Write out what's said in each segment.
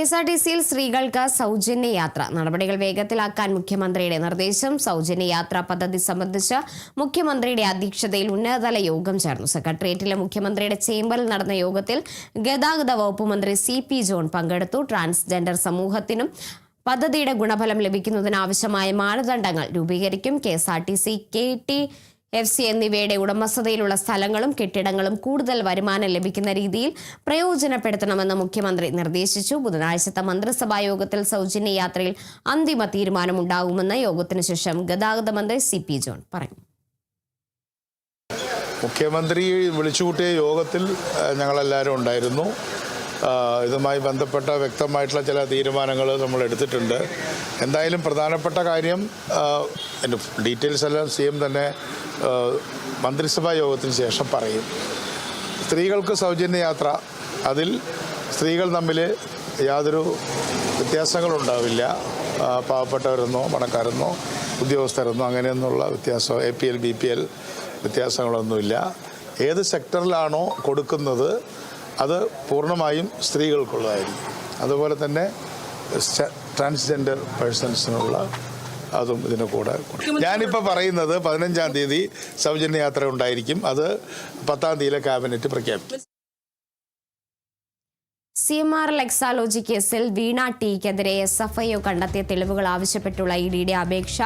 കെഎസ്ആർടിസിയിൽ സ്ത്രീകൾക്ക് സൗജന്യ യാത്ര നടപടികൾ വേഗത്തിലാക്കാൻ മുഖ്യമന്ത്രിയുടെ നിർദ്ദേശം. സൗജന്യ യാത്രാ പദ്ധതി സംബന്ധിച്ച് മുഖ്യമന്ത്രിയുടെ അധ്യക്ഷതയിൽ ഉന്നതതല യോഗം ചേർന്നു. സെക്രട്ടേറിയറ്റിലെ മുഖ്യമന്ത്രിയുടെ ചേംബറിൽ നടന്ന യോഗത്തിൽ ഗതാഗത വകുപ്പ് മന്ത്രി CP ജോൺ പങ്കെടുത്തു. ട്രാൻസ്ജെൻഡർ സമൂഹത്തിനും പദ്ധതിയുടെ ഗുണഫലം ലഭിക്കുന്നതിന് ആവശ്യമായ മാനദണ്ഡങ്ങൾ രൂപീകരിക്കും. KSRTC, KTFC എന്നിവയുടെ ഉടമസ്ഥതയിലുള്ള സ്ഥലങ്ങളും കെട്ടിടങ്ങളും കൂടുതൽ വരുമാനം ലഭിക്കുന്ന രീതിയിൽ പ്രയോജനപ്പെടുത്തണമെന്ന് മുഖ്യമന്ത്രി നിർദ്ദേശിച്ചു. ബുധനാഴ്ചത്തെ മന്ത്രിസഭാ യോഗത്തിൽ സൗജന്യ യാത്രയിൽ അന്തിമ തീരുമാനമുണ്ടാകുമെന്ന് യോഗത്തിനു ശേഷം ഗതാഗത മന്ത്രി CP ജോൺ പറഞ്ഞു. മുഖ്യമന്ത്രി വിളിച്ചുകൂട്ടിയ യോഗത്തിൽ ഞങ്ങളെല്ലാവരും ഉണ്ടായിരുന്നു. ഇതുമായി ബന്ധപ്പെട്ട വ്യക്തമായിട്ടുള്ള ചില തീരുമാനങ്ങൾ നമ്മൾ എടുത്തിട്ടുണ്ട്. എന്തായാലും പ്രധാനപ്പെട്ട കാര്യം ഡീറ്റെയിൽസ് എല്ലാം CM തന്നെ മന്ത്രിസഭാ യോഗത്തിന് ശേഷം പറയും. സ്ത്രീകൾക്ക് സൗജന്യ യാത്ര, അതിൽ സ്ത്രീകൾ തമ്മിൽ യാതൊരു വ്യത്യാസങ്ങളുണ്ടാവില്ല. പാവപ്പെട്ടവരെന്നോ പണക്കാരെന്നോ ഉദ്യോഗസ്ഥരെന്നോ അങ്ങനെയൊന്നുള്ള വ്യത്യാസം APL BPL വ്യത്യാസങ്ങളൊന്നുമില്ല. ഏത് സെക്ടറിലാണോ കൊടുക്കുന്നത് അത് പൂർണ്ണമായും സ്ത്രീകൾക്കുള്ളതായിരിക്കും. അതുപോലെ തന്നെ ട്രാൻസ്ജെൻഡർ പേഴ്സൺസിനുള്ള അതും ഇതിന് കൂടെ. ഞാനിപ്പോൾ പറയുന്നത് 15-ാം തീയതി സൗജന്യ യാത്ര ഉണ്ടായിരിക്കും. അത് 10-ാം തീയതിയിലെ ക്യാബിനറ്റ് പ്രഖ്യാപിക്കും. CMRL എക്സാലോജി കേസിൽ വീണ ടിക്കെതിരെ SFIO കണ്ടെത്തിയ തെളിവുകൾ ആവശ്യപ്പെട്ടുള്ള EDയുടെ അപേക്ഷ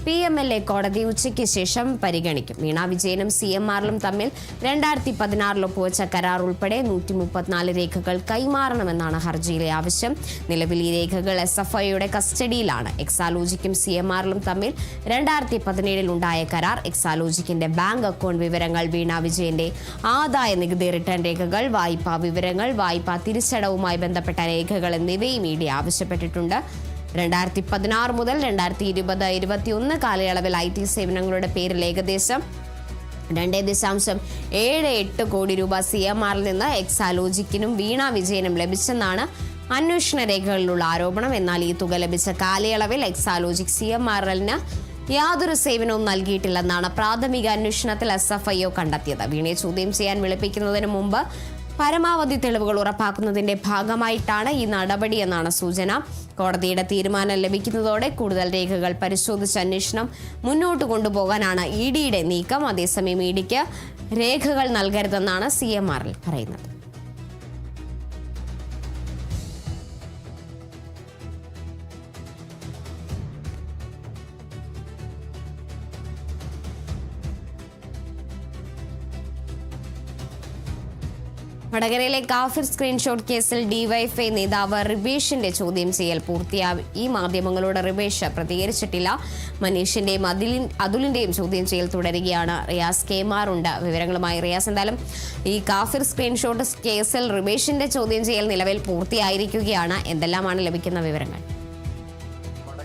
PMLA കോടതി ഉച്ചയ്ക്ക് ശേഷം പരിഗണിക്കും. വീണ വിജയനും CMRLും തമ്മിൽ 2016 ഒപ്പുവെച്ച കരാർ ഉൾപ്പെടെ 134 രേഖകൾ കൈമാറണമെന്നാണ് ഹർജിയിലെ ആവശ്യം. നിലവിൽ ഈ രേഖകൾ SFIOയുടെ കസ്റ്റഡിയിലാണ്. എക്സാലോജിക്കും CMRLും തമ്മിൽ 2017 ഉണ്ടായ കരാർ, എക്സാലോജിക്കിന്റെ ബാങ്ക് അക്കൗണ്ട് വിവരങ്ങൾ, വീണ വിജയന്റെ ആദായ നികുതി റിട്ടേൺ രേഖകൾ, വായ്പാ വിവരങ്ങൾ, വായ്പാ തിരിച്ചടവുമായി ബന്ധപ്പെട്ട രേഖകൾ എന്നിവയും ED ആവശ്യപ്പെട്ടിട്ടുണ്ട്. 2016 മുതൽ 2020-21 കാലയളവിൽ IT സേവനങ്ങളുടെ പേരിൽ ഏകദേശം 2.78 കോടി രൂപ CMRൽ നിന്ന് എക്സാലോജിക്കിനും വീണ വിജയനും ലഭിച്ചെന്നാണ് അന്വേഷണ രേഖകളിലുള്ള ആരോപണം. എന്നാൽ ഈ തുക ലഭിച്ച കാലയളവിൽ എക്സാലോജിക് CMRലിന് യാതൊരു സേവനവും നൽകിയിട്ടില്ലെന്നാണ് പ്രാഥമിക അന്വേഷണത്തിൽ SFIO കണ്ടെത്തിയത്. വീണയെ ചോദ്യം ചെയ്യാൻ വിളിപ്പിക്കുന്നതിന് മുമ്പ് പരമാവധി തെളിവുകൾ ഉറപ്പാക്കുന്നതിന്റെ ഭാഗമായിട്ടാണ് ഈ നടപടിയെന്നാണ് സൂചന. കോടതിയുടെ തീരുമാനം ലഭിക്കുന്നതോടെ കൂടുതൽ രേഖകൾ പരിശോധിച്ച് അന്വേഷണം മുന്നോട്ട് കൊണ്ടുപോകാനാണ് EDയുടെ നീക്കം. അതേസമയം EDക്ക് രേഖകൾ നൽകരുതെന്നാണ് CMRൽ പറയുന്നത്. വടകരയിലെ കാഫിർ സ്ക്രീൻഷോട്ട് കേസിൽ DYFI നേതാവ് റിബേഷിന്റെ ചോദ്യം ചെയ്യൽ പൂർത്തിയായി. ഈ മാധ്യമങ്ങളോട് റിബേഷ് പ്രതികരിച്ചിട്ടില്ല. മനീഷിന്റെയും അതുലിന്റെയും ചോദ്യം ചെയ്യൽ തുടരുകയാണ്. റിയാസ് KMR ഉണ്ട് വിവരങ്ങളുമായി. റിയാസ്, എന്തായാലും ഈ കാഫിർ സ്ക്രീൻഷോട്ട് കേസിൽ റിബേഷിന്റെ ചോദ്യം ചെയ്യൽ നിലവിൽ പൂർത്തിയായിരിക്കുകയാണ്. എന്തെല്ലാമാണ് ലഭിക്കുന്ന വിവരങ്ങൾ?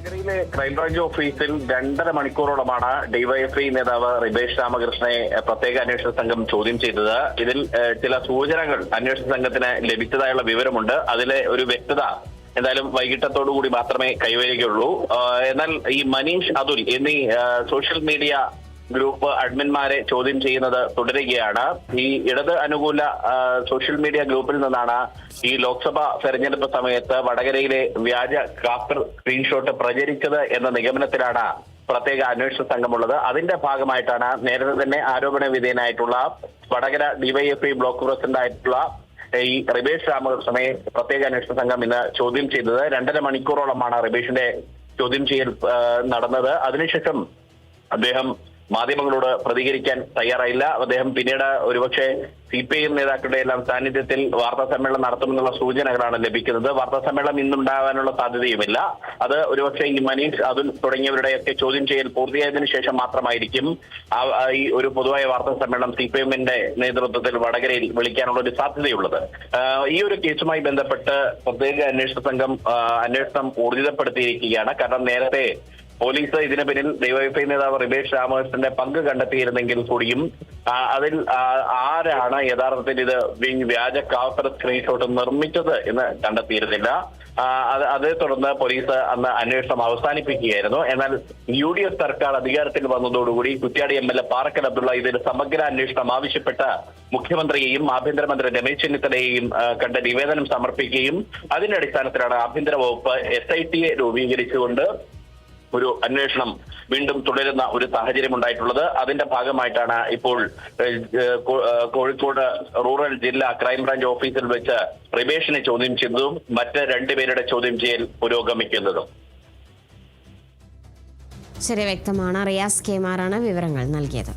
വടകരയിലെ ക്രൈംബ്രാഞ്ച് ഓഫീസിൽ 2.5 മണിക്കൂറോളമാണ് DYFI നേതാവ് റിബേഷ് രാമകൃഷ്ണനെ പ്രത്യേക അന്വേഷണ സംഘം ചോദ്യം ചെയ്തത്. ഇതിൽ ചില സൂചനകൾ അന്വേഷണ സംഘത്തിന് ലഭിച്ചതായുള്ള വിവരമുണ്ട്. അതിലെ ഒരു വ്യക്തത എന്തായാലും വൈകിട്ടത്തോടുകൂടി മാത്രമേ കൈവരികയുള്ളൂ. എന്നാൽ ഈ മനീഷ്, അതുൽ എന്നീ സോഷ്യൽ മീഡിയ ഗ്രൂപ്പ് അഡ്മിന്മാരെ ചോദ്യം ചെയ്യുന്നത് തുടരുകയാണ്. ഈ ഇടത് അനുകൂല സോഷ്യൽ മീഡിയ ഗ്രൂപ്പിൽ നിന്നാണ് ഈ ലോക്സഭാ തെരഞ്ഞെടുപ്പ് സമയത്ത് വടകരയിലെ വ്യാജ കാഫിർ സ്ക്രീൻഷോട്ട് പ്രചരിച്ചത് എന്ന നിഗമനത്തിലാണ് പ്രത്യേക അന്വേഷണ സംഘമുള്ളത്. അതിന്റെ ഭാഗമായിട്ടാണ് നേരത്തെ തന്നെ ആരോപണ വിധേയനായിട്ടുള്ള വടകര DYFI ബ്ലോക്ക് പ്രസിഡന്റ് ആയിട്ടുള്ള ഈ റിബേഷ് രാമകൃഷ്ണനെ പ്രത്യേക അന്വേഷണ സംഘം ഇന്ന് ചോദ്യം ചെയ്തത്. 2.5 മണിക്കൂറോളമാണ് റിബേഷിന്റെ ചോദ്യം ചെയ്യൽ നടന്നത്. അതിനുശേഷം അദ്ദേഹം മാധ്യമങ്ങളോട് പ്രതികരിക്കാൻ തയ്യാറായില്ല. അദ്ദേഹം പിന്നീട് ഒരുപക്ഷെ CPIM നേതാക്കളുടെ എല്ലാം സാന്നിധ്യത്തിൽ വാർത്താ സമ്മേളനം നടത്തുമെന്നുള്ള സൂചനകളാണ് ലഭിക്കുന്നത്. വാർത്താ സമ്മേളനം ഇന്നുണ്ടാകാനുള്ള സാധ്യതയുമില്ല. അത് ഒരുപക്ഷെ ഈ മനീഷ്, അതുൽ തുടങ്ങിയവരുടെയൊക്കെ ചോദ്യം ചെയ്യൽ പൂർത്തിയായതിനു ശേഷം മാത്രമായിരിക്കും ഈ ഒരു പൊതുവായ വാർത്താ സമ്മേളനം CPIMന്റെ നേതൃത്വത്തിൽ വടകരയിൽ വിളിക്കാനുള്ള ഒരു സാധ്യതയുള്ളത്. ഈ ഒരു കേസുമായി ബന്ധപ്പെട്ട് പ്രത്യേക അന്വേഷണ സംഘം അന്വേഷണം ഊർജിതപ്പെടുത്തിയിരിക്കുകയാണ്. കാരണം നേരത്തെ പോലീസ് ഇതിന് പിന്നിൽ ഡിവൈഎഫ്ഐ നേതാവ് റിബേഷ് രാമകൃഷ്ണന്റെ പങ്ക് കണ്ടെത്തിയിരുന്നെങ്കിൽ കൂടിയും അതിൽ ആരാണ് യഥാർത്ഥത്തിൽ ഇത് വ്യാജ കാഫർ സ്ക്രീൻഷോട്ട് നിർമ്മിച്ചത് എന്ന് കണ്ടെത്തിയിരുന്നില്ല. അതേ തുടർന്ന് പോലീസ് അന്ന് അന്വേഷണം അവസാനിപ്പിക്കുകയായിരുന്നു. എന്നാൽ UDF സർക്കാർ അധികാരത്തിൽ വന്നതോടുകൂടി കുറ്റ്യാടി MLA പാറക്കൽ അബ്ദുള്ള ഇതിൽ സമഗ്ര അന്വേഷണം ആവശ്യപ്പെട്ട മുഖ്യമന്ത്രിയെയും ആഭ്യന്തരമന്ത്രി രമേശ് ചെന്നിത്തലയെയും കണ്ട് നിവേദനം സമർപ്പിക്കുകയും അതിന്റെ അടിസ്ഥാനത്തിലാണ് ആഭ്യന്തര വകുപ്പ് SIT രൂപീകരിച്ചുകൊണ്ട് ഒരു അന്വേഷണം വീണ്ടും തുടരുന്ന ഒരു സാഹചര്യം ഉണ്ടായിട്ടുള്ളത്. അതിന്റെ ഭാഗമായിട്ടാണ് ഇപ്പോൾ കോഴിക്കോട് റൂറൽ ജില്ലാ ക്രൈംബ്രാഞ്ച് ഓഫീസിൽ വെച്ച് റിബേഷിനെ ചോദ്യം ചെയ്തതും മറ്റ് 2 പേരുടെ ചോദ്യം ചെയ്യൽ പുരോഗമിക്കുന്നതും. ശരി, വ്യക്തമാണ്. റിയാസ് KMR ആണ് വിവരങ്ങൾ നൽകിയത്.